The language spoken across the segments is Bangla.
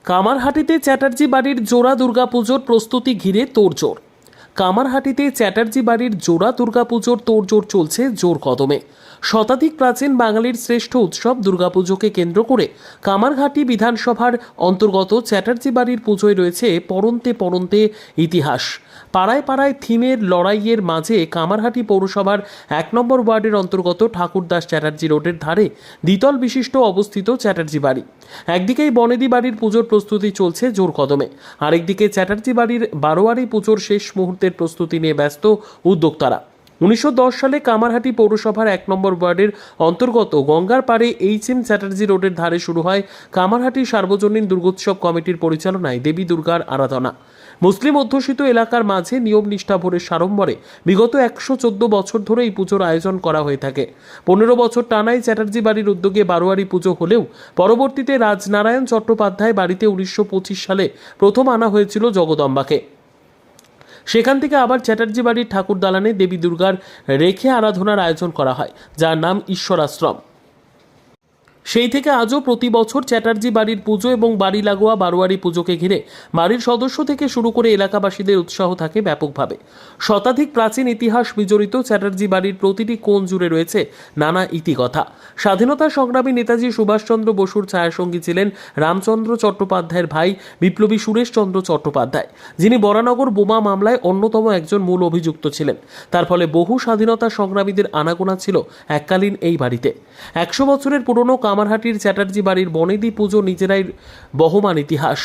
কামারহাটিতে চ্যাটার্জি বাড়ির জোড়া দুর্গাপুজোর প্রস্তুতি ঘিরে তোড়জোড়। কামারহাটিতে চ্যাটার্জি বাড়ির জোড়া দুর্গাপুজোর তোড়জোড় চলছে জোর কদমে। শতাধিক প্রাচীন বাঙালির শ্রেষ্ঠ উৎসব দুর্গাপুজোকে কেন্দ্র করে কামারহাটি বিধানসভার অন্তর্গত চ্যাটার্জি বাড়ির পুজোয় রয়েছে পরন্তে পরন্তে ইতিহাস। পাড়ায় পাড়ায় থিমের লড়াইয়ের মাঝে কামারহাটি পৌরসভার 1 নম্বর ওয়ার্ডের অন্তর্গত ঠাকুরদাস চ্যাটার্জি রোডের ধারে দ্বিতল বিশিষ্ট অবস্থিত চ্যাটার্জি বাড়ি। একদিকেই বনেদি বাড়ির পুজোর প্রস্তুতি চলছে জোর কদমে, আরেকদিকে চ্যাটার্জি বাড়ির বারোয়ারি পুজোর শেষ মুহূর্তের প্রস্তুতি নিয়ে ব্যস্ত উদ্যোক্তারা। 1910 সালে কামারহাটি পৌরসভার 1 নম্বর ওয়ার্ডের অন্তর্গত গঙ্গার পাড়ে এইচএম চ্যাটার্জি রোডের ধারে শুরু হয় কামারহাটি সার্বজনীন দুর্গোৎসব কমিটির পরিচালনায় দেবী দুর্গার আরাধনা। মুসলিম অধ্যুষিত এলাকার মাঝে নিয়ম নিষ্ঠা ভরে সাড়ম্বরে বিগত 114 বছর ধরে এই পুজোর আয়োজন করা হয়ে থাকে। 15 বছর টানাই চ্যাটার্জি বাড়ির উদ্যোগে বারোয়ারি পুজো হলেও পরবর্তীতে রাজনারায়ণ চট্টোপাধ্যায় বাড়িতে 1925 সালে প্রথম আনা হয়েছিল জগদম্বাকে। সেখান থেকে আবার চ্যাটার্জি বাড়ির ঠাকুর দালানে দেবী দুর্গার রেখে আরাধনার আয়োজন করা হয়, যার নাম ঈশ্বরাশ্রম। সেই থেকে আজও প্রতি বছর চ্যাটার্জি বাড়ির পুজো এবং বাড়ি লাগোয়া বারোয়ারি পুজোকে ঘিরে বাড়ির সদস্য থেকে শুরু করে এলাকাবাসীদের উৎসাহ থাকে ব্যাপকভাবে। শতাধিক প্রাচীন ইতিহাস বিজড়িত চ্যাটার্জি বাড়ির প্রতিটি কোণ জুড়ে রয়েছে নানা ইতিকথা। স্বাধীনতা সংগ্রামী নেতাজি সুভাষচন্দ্র বসুর ছায়াসঙ্গী ছিলেন রামচন্দ্র চট্টোপাধ্যায়ের ভাই বিপ্লবী সুরেশচন্দ্র চট্টোপাধ্যায়, যিনি বরানগর বোমা মামলায় অন্যতম একজন মূল অভিযুক্ত ছিলেন। তার ফলে বহু স্বাধীনতা সংগ্রামীদের আনাগোনা ছিল এককালীন এই বাড়িতে। 100 বছরের পুরনো কামারহাটির চ্যাটার্জি বাড়ির বনেদি পুজো নিজেরাই বহমান ইতিহাস।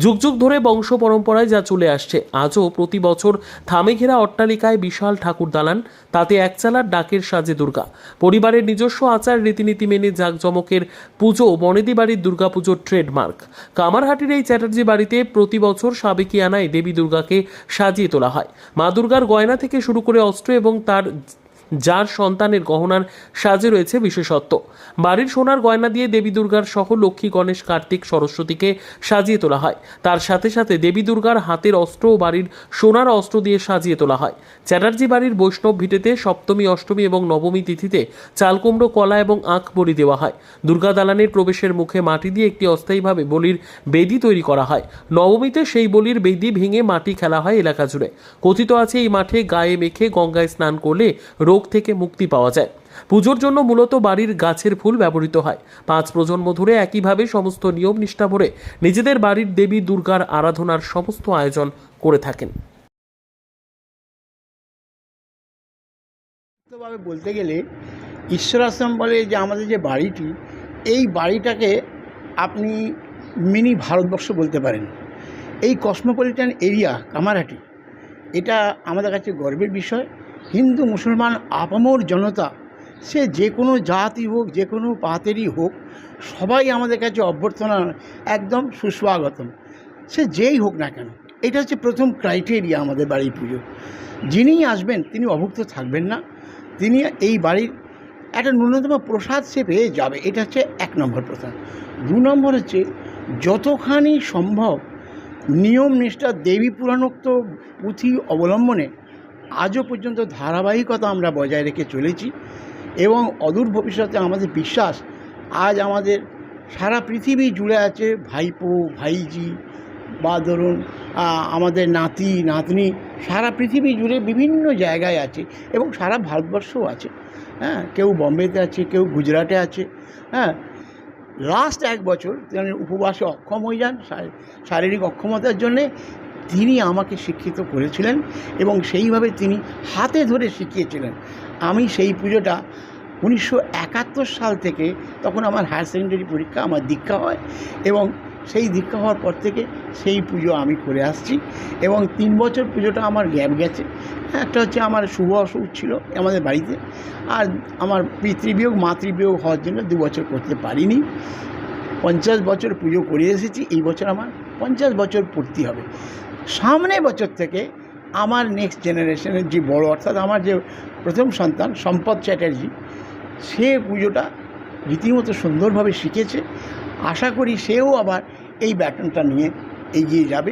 যুগ যুগ ধরে বংশ পরম্পরায় যা চলে আসছে, আজও প্রতি বছর থামে ঘেরা অট্টালিকায় বিশাল ঠাকুর দালান, তাতে একচালার ডাকের সাজে দুর্গা। পরিবারের নিজস্ব আচার রীতিনীতি মেনে জাঁকজমকের পুজো বনেদি বাড়ির দুর্গাপুজোর ট্রেডমার্ক। কামারহাটির এই চ্যাটার্জি বাড়িতে প্রতি বছর সাবেকিয়ানায় দেবী দুর্গাকে সাজিয়ে তোলা হয়। মা দুর্গার গয়না থেকে শুরু করে অস্ত্র এবং তার যার সন্তানের গহনার সাজে রয়েছে বিশেষত্ব। বাড়ির সোনার গয়না দিয়ে দেবী দুর্গার সহ লক্ষ্মী, গণেশ, কার্তিক, সরস্বতীকে সাজিয়ে তোলা হয়। তার সাথে সাথে দেবী দুর্গার হাতের অস্ত্র ও বাড়ির সোনার অস্ত্র দিয়ে সাজিয়ে তোলা হয়। চ্যাটার্জি বাড়ির বৈষ্ণব ভিটেতে সপ্তমী, অষ্টমী এবং নবমী তিথিতে চালকুমড়ো, কলা এবং আখ বলি দেওয়া হয়। দুর্গা দালানের প্রবেশের মুখে মাটি দিয়ে একটি অস্থায়ীভাবে বলির বেদি তৈরি করা হয়। নবমীতে সেই বলির বেদি ভেঙে মাটি খেলা হয় এলাকা জুড়ে। কথিত আছে এই মাঠে গায়ে মেখে গঙ্গায় স্নান করলে রোগ থেকে মুক্তি পাওয়া যায়। পুজোর জন্য মূলত বাড়ির গাছের ফুল ব্যবহৃত হয়। 5 প্রজন্ম ধরে একইভাবে সমস্ত নিয়ম নিষ্ঠা ভরে নিজেদের বাড়ির দেবী দুর্গার আরাধনার সমস্ত আয়োজন করে থাকেন। বলতে গেলে ঈশ্বরাশ্রম বলে যে আমাদের যে বাড়িটি, এই বাড়িটাকে আপনি মিনি ভারতবর্ষ বলতে পারেন। এই কসমোপলিটন এরিয়া কামারহাটি, এটা আমাদের কাছে গর্বের বিষয়। হিন্দু মুসলমান আপামর জনতা, সে যে কোনো জাতি হোক, যে কোনো পাতেরই হোক, সবাই আমাদের কাছে অভ্যর্থনা একদম সুস্বাগতম, সে যেই হোক না কেন। এটা হচ্ছে প্রথম ক্রাইটেরিয়া আমাদের বাড়ির পুজো। যিনিই আসবেন তিনি অভুক্ত থাকবেন না, তিনি এই বাড়ির একটা ন্যূনতম প্রসাদ সে পেয়ে যাবে। এটা হচ্ছে 1 নম্বর প্রথা। 2 নম্বর হচ্ছে যতখানি সম্ভব নিয়ম নিষ্ঠা দেবী পুরাণোক্ত পুঁথি অবলম্বনে আজও পর্যন্ত ধারাবাহিকতা আমরা বজায় রেখে চলেছি এবং অদূর ভবিষ্যতে আমাদের বিশ্বাস আজ আমাদের সারা পৃথিবী জুড়ে আছে ভাইপো, ভাইজি বা ধরুন আমাদের নাতি নাতনি সারা পৃথিবী জুড়ে বিভিন্ন জায়গায় আছে এবং সারা ভারতবর্ষও আছে। হ্যাঁ, কেউ বম্বেতে আছে, কেউ গুজরাটে আছে। হ্যাঁ, লাস্ট 1 বছর তিনি উপবাসে অক্ষম হয়ে যান শারীরিক অক্ষমতার জন্যে। তিনি আমাকে শিক্ষিত করেছিলেন এবং সেইভাবে তিনি হাতে ধরে শিখিয়েছিলেন। আমি সেই পুজোটা 1971 সাল থেকে, তখন আমার হায়ার সেকেন্ডারি পরীক্ষা, আমার দীক্ষা হয় এবং সেই দীক্ষা হওয়ার পর থেকে সেই পুজো আমি করে আসছি এবং 3 বছর পুজোটা আমার গ্যাপ গেছে। একটা হচ্ছে আমার শুভ অসুখ ছিল আমাদের বাড়িতে, আর আমার পিতৃবিয়োগ মাতৃবিয়োগ হওয়ার জন্য 2 বছর করতে পারিনি। 50 বছর পুজো করে এসেছি। এই বছর আমার 50 বছর পূর্তি হবে। সামনের বছর থেকে আমার নেক্সট জেনারেশনের যে বড়, অর্থাৎ আমার যে প্রথম সন্তান সম্পদ চ্যাটার্জি, সে পুজোটা রীতিমতো সুন্দরভাবে শিখেছে। আশা করি সেও আবার এই ব্যাটনটা নিয়ে এগিয়ে যাবে।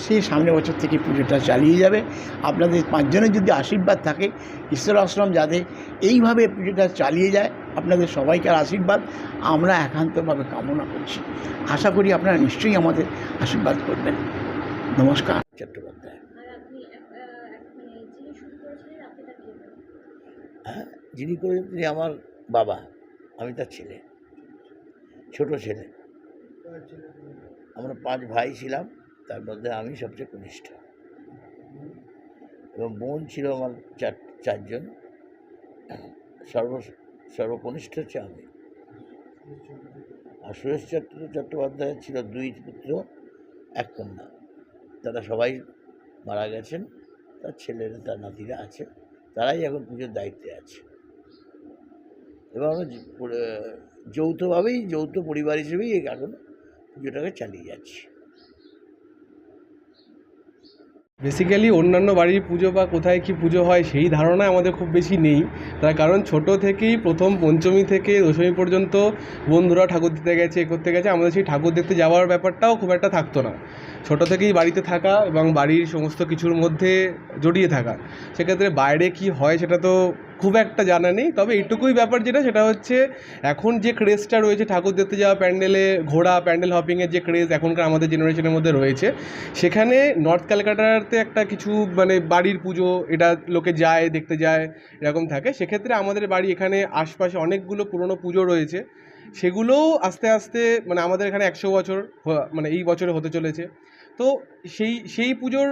সে সামনের বছর থেকে পুজোটা চালিয়ে যাবে। আপনাদের 5 জনের যদি আশীর্বাদ থাকে, ঈশ্বর আশ্রম যাতে এইভাবে পুজোটা চালিয়ে যায়, আপনাদের সবাইকার আশীর্বাদ আমরা একান্তভাবে কামনা করছি। আশা করি আপনারা নিশ্চয়ই আমাদের আশীর্বাদ করবেন। নমস্কার। চট্টোপাধ্যায়। হ্যাঁ, যিনি করেন তিনি আমার বাবা, আমি তার ছেলে, ছোট ছেলে। আমরা 5 ভাই ছিলাম, তার মধ্যে আমি সবচেয়ে কনিষ্ঠ, এবং বোন ছিল আমার চারজন। সর্বকনিষ্ঠ হচ্ছে আমি। আর সুরেশ চট্টোপাধ্যায় ছিল 2 পুত্র 1 কন্যা। তারা সবাই মারা গেছেন, তার ছেলেরা তার নাতিরা আছে, তারাই এখন পুজোর দায়িত্বে আছে। এবং আমরা যৌথ পরিবার হিসেবেই এখন পুজোটাকে চালিয়ে যাচ্ছি। বেসিক্যালি অন্যান্য বাড়ির পুজো বা কোথায় কি পুজো হয় সেই ধারণা আমাদের খুব বেশি নেই, তার কারণ ছোট থেকেই প্রথম পঞ্চমী থেকে দশমী পর্যন্ত বন্ধুরা ঠাকুর দিতে গেছে, করতে গেছে, আমাদের সেই ঠাকুর দেখতে যাওয়ার ব্যাপারটাও খুব একটা থাকতো না। ছোট থেকেই বাড়িতে থাকা এবং বাড়ির সমস্ত কিছুর মধ্যে জড়িয়ে থাকা, সেক্ষেত্রে বাইরে কি হয় সেটা তো খুব একটা জানা নেই। তবে এইটুকুই ব্যাপার যেটা, সেটা হচ্ছে এখন যে ক্রেজটা রয়েছে ঠাকুর দেখতে যাওয়া, প্যান্ডেলে ঘোরা, প্যান্ডেল হপিংয়ের যে ক্রেজ এখনকার আমাদের জেনারেশনের মধ্যে রয়েছে, সেখানে নর্থ ক্যালকাটাতে একটা কিছু মানে বাড়ির পুজো এটা লোকে যায়, দেখতে যায়, এরকম থাকে। সেক্ষেত্রে আমাদের বাড়ি এখানে আশপাশে অনেকগুলো পুরনো পুজো রয়েছে, সেগুলোও আস্তে আস্তে মানে আমাদের এখানে 100 বছর মানে এই বছরে হতে চলেছে। তো সেই পুজোর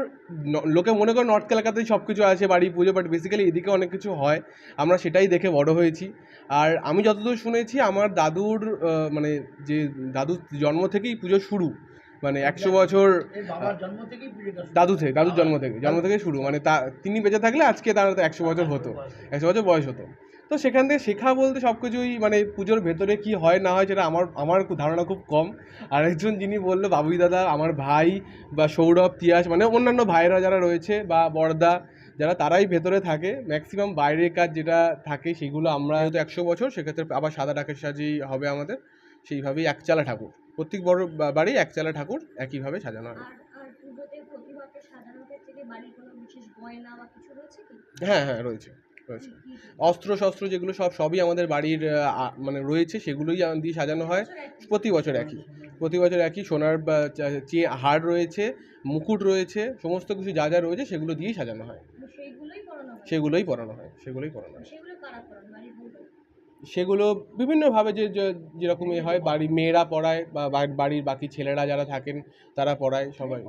লোকে মনে করে নর্থ ক্যালকাতায় সব কিছু আছে বাড়ি পুজো, বাট বেসিক্যালি এদিকে অনেক কিছু হয়, আমরা সেটাই দেখে বড় হয়েছি। আর আমি যতদূর শুনেছি আমার দাদুর মানে যে দাদুর জন্ম থেকেই পুজো শুরু, মানে 100 বছর দাদুর জন্ম থেকে শুরু, মানে তিনি বেঁচে থাকলে আজকে তার 100 বছর হতো, 100 বছর বয়স হতো। তো সেখান থেকে শেখা বলতে সব কিছুই মানে পুজোর ভেতরে কি হয় না হয় সেটা আমার ধারণা খুব কম। আর একজন যিনি বললো বাবুই দাদা, আমার ভাই বা সৌরভ, তিয়াস, মানে অন্যান্য ভাইরা যারা রয়েছে বা বড়দা যারা, তারাই ভেতরে থাকে। ম্যাক্সিমাম বাইরের কাজ যেটা থাকে সেগুলো আমরা হয়তো 100 বছর, সেক্ষেত্রে আবার সাদা ডাকের সাজেই হবে আমাদের, সেইভাবেই একচালা ঠাকুর, প্রত্যেক বড় বাড়ি একচালা ঠাকুর একইভাবে সাজানো হয়। হ্যাঁ হ্যাঁ রয়েছে। অস্ত্র শস্ত্র যেগুলো সবই আমাদের বাড়ির মানে রয়েছে, সেগুলোই দিয়ে সাজানো হয় প্রতি বছর একই। সোনার হার রয়েছে, মুকুট রয়েছে, সমস্ত কিছু যা যা রয়েছে সেগুলো দিয়েই সাজানো হয়, সেগুলোই পরানো হয়। সেগুলো বিভিন্নভাবে যেরকম হয়, বাড়ির মেয়েরা পড়ায় বা বাড়ির বাকি ছেলেরা যারা থাকেন তারা পড়ায়, সবাই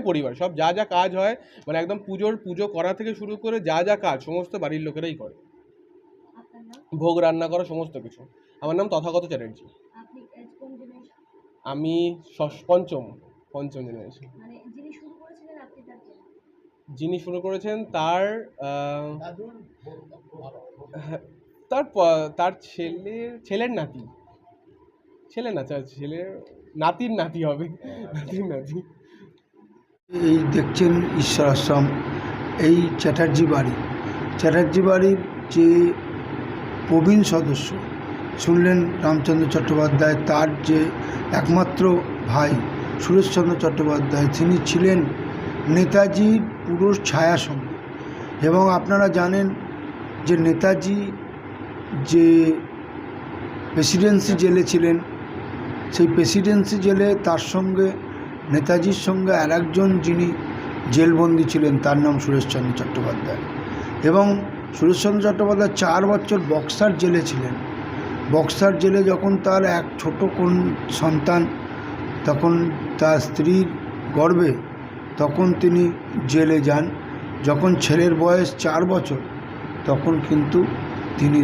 পরিবার সব যা যা কাজ হয়, মানে একদম পুজো করা থেকে শুরু করে যা যা কাজ সমস্ত বাড়ির লোকেরাই করে, ভোগ রান্না করা সমস্ত কিছু। আমার নাম তথাগত চ্যাটার্জি। আমি পঞ্চম জেনারেশন। যিনি শুরু করেছেন তার ছেলের নাতি হবে, নাতির নাতি। এই দেখছেন ঈশ্বর আশ্রম, এই চ্যাটার্জি বাড়ির যে প্রবীণ সদস্য শুনলেন রামচন্দ্র চট্টোপাধ্যায়, তার যে একমাত্র ভাই সুরেশচন্দ্র চট্টোপাধ্যায়, তিনি ছিলেন নেতাজির পুরো ছায়াসঙ্গী। এবং আপনারা জানেন যে নেতাজি যে প্রেসিডেন্সি জেলে ছিলেন, সেই প্রেসিডেন্সি জেলে তার সঙ্গে নেতাজির সঙ্গে আরেকজন যিনি জেলবন্দি ছিলেন, তার নাম সুরেশচন্দ্র চট্টোপাধ্যায়। এবং সুরেশচন্দ্র চট্টোপাধ্যায় 4 বছর বক্সার জেলে ছিলেন। বক্সার জেলে যখন তার এক ছোট কোন সন্তান, তখন তার স্ত্রীর গর্ভে, তখন তিনি জেলে যান। যখন ছেলের বয়স 4 বছর, তখন কিন্তু তিনি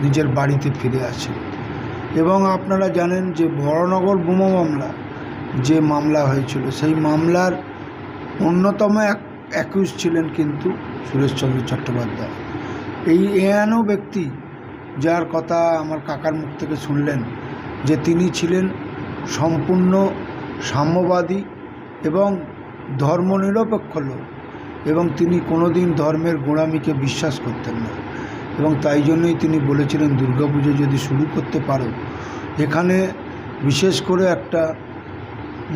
নিজের বাড়িতে ফিরে আসেন। এবং আপনারা জানেন যে বড়নগর বোমা মামলা হয়েছিল, সেই মামলার অন্যতম অ্যাকিউজ ছিলেন কিন্তু সুরেশচন্দ্র চট্টোপাধ্যায়। এই এহেন ব্যক্তি যার কথা আমার কাকার মুখ থেকে শুনলেন, যে তিনি ছিলেন সম্পূর্ণ সাম্যবাদী এবং ধর্মনিরপেক্ষ লোক, এবং তিনি কোনোদিন ধর্মের গোঁড়ামিকে বিশ্বাস করতেন না। এবং তাই জন্যই তিনি বলেছিলেন, দুর্গাপুজো যদি শুরু করতে পারো, এখানে বিশেষ করে একটা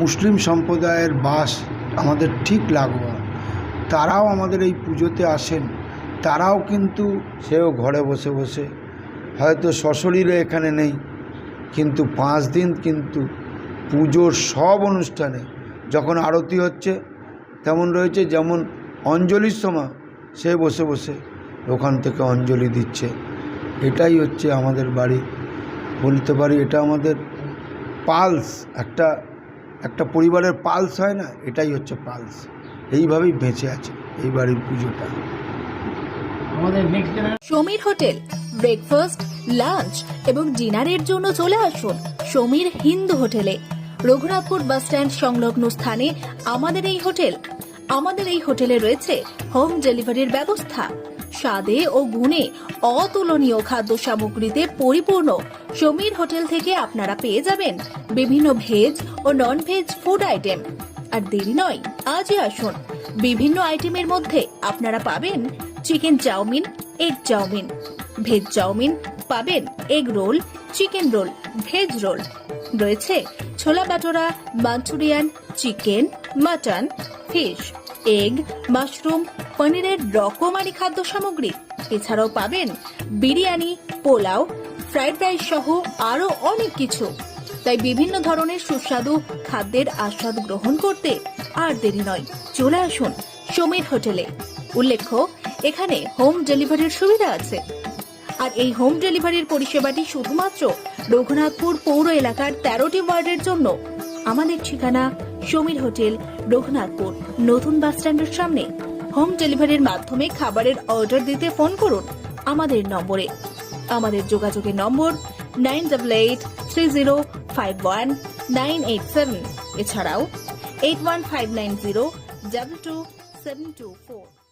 মুসলিম সম্প্রদায়ের বাস আমাদের ঠিক লাগোয়া, তারাও আমাদের এই পুজোতে আসেন। তারাও কিন্তু সেও ঘরে বসে বসে হয়তো সশরীরে এখানে নেই, কিন্তু 5 দিন কিন্তু পুজোর সব অনুষ্ঠানে যখন আরতি হচ্ছে তেমন রয়েছে। যেমন অঞ্জলির সময় সে বসে বসে ওখান থেকে অঞ্জলি দিচ্ছে। এটাই হচ্ছে আমাদের বাড়ি, বলতে পারি এটা আমাদের পালস, একটা পরিবারের পালস হয় না, এটাই হচ্ছে পালস। এইভাবেই বেঁচে আছে এই বাড়ির পুজোটা। সমীর হোটেল ব্রেকফাস্ট, লাঞ্চ এবং ডিনারের জন্য চলে আসুন সমীর হিন্দু হোটেলে। রঘুনাথপুর বাস স্ট্যান্ড সংলগ্ন স্থানে আমাদের এই হোটেল। আমাদের এই হোটেলে রয়েছে হোম ডেলিভারির ব্যবস্থা। স্বাদে ও গুণে অতুলনীয় খাদ্য সামগ্রীতে পরিপূর্ণ সমীর হোটেল থেকে আপনারা পেয়ে যাবেন বিভিন্ন ভেজ ও নন ভেজ ফুড আইটেম। আর দেরি নয়, আজই আসুন। বিভিন্ন আইটেমের মধ্যে আপনারা পাবেন chicken chowmein, egg chowmein, veg chowmein, পাবেন egg roll, chicken roll, veg roll, রয়েছে ছোলা bhatura, Manchurian, chicken, mutton, fish, egg, mushroom, পনিরের রকমারি খাদ্য সামগ্রী। এছাড়াও পাবেন বিরিয়ানি, পোলাও, ফ্রাইড রাইস সহ আরো অনেক কিছু। তাই বিভিন্ন ধরনের সুস্বাদু খাদ্যের আস্বাদ গ্রহণ করতে আর দেরি নয়, চলে আসুন সমীর হোটেলে। উল্লেখ্য, এখানে হোম ডেলিভারির সুবিধা আছে। আর এই হোম ডেলিভারির পরিষেবাটি শুধুমাত্র রঘুনাথপুর পৌর এলাকার 13টি ওয়ার্ডের জন্য। আমাদের ঠিকানা সমীর হোটেল, রঘুনাথপুর নতুন বাস স্ট্যান্ডের সামনে। হোম ডেলিভারির মাধ্যমে খাবারের অর্ডার দিতে ফোন করুন আমাদের নম্বরে। আমাদের যোগাযোগের নম্বর 9883051987, এছাড়াও 81590222724।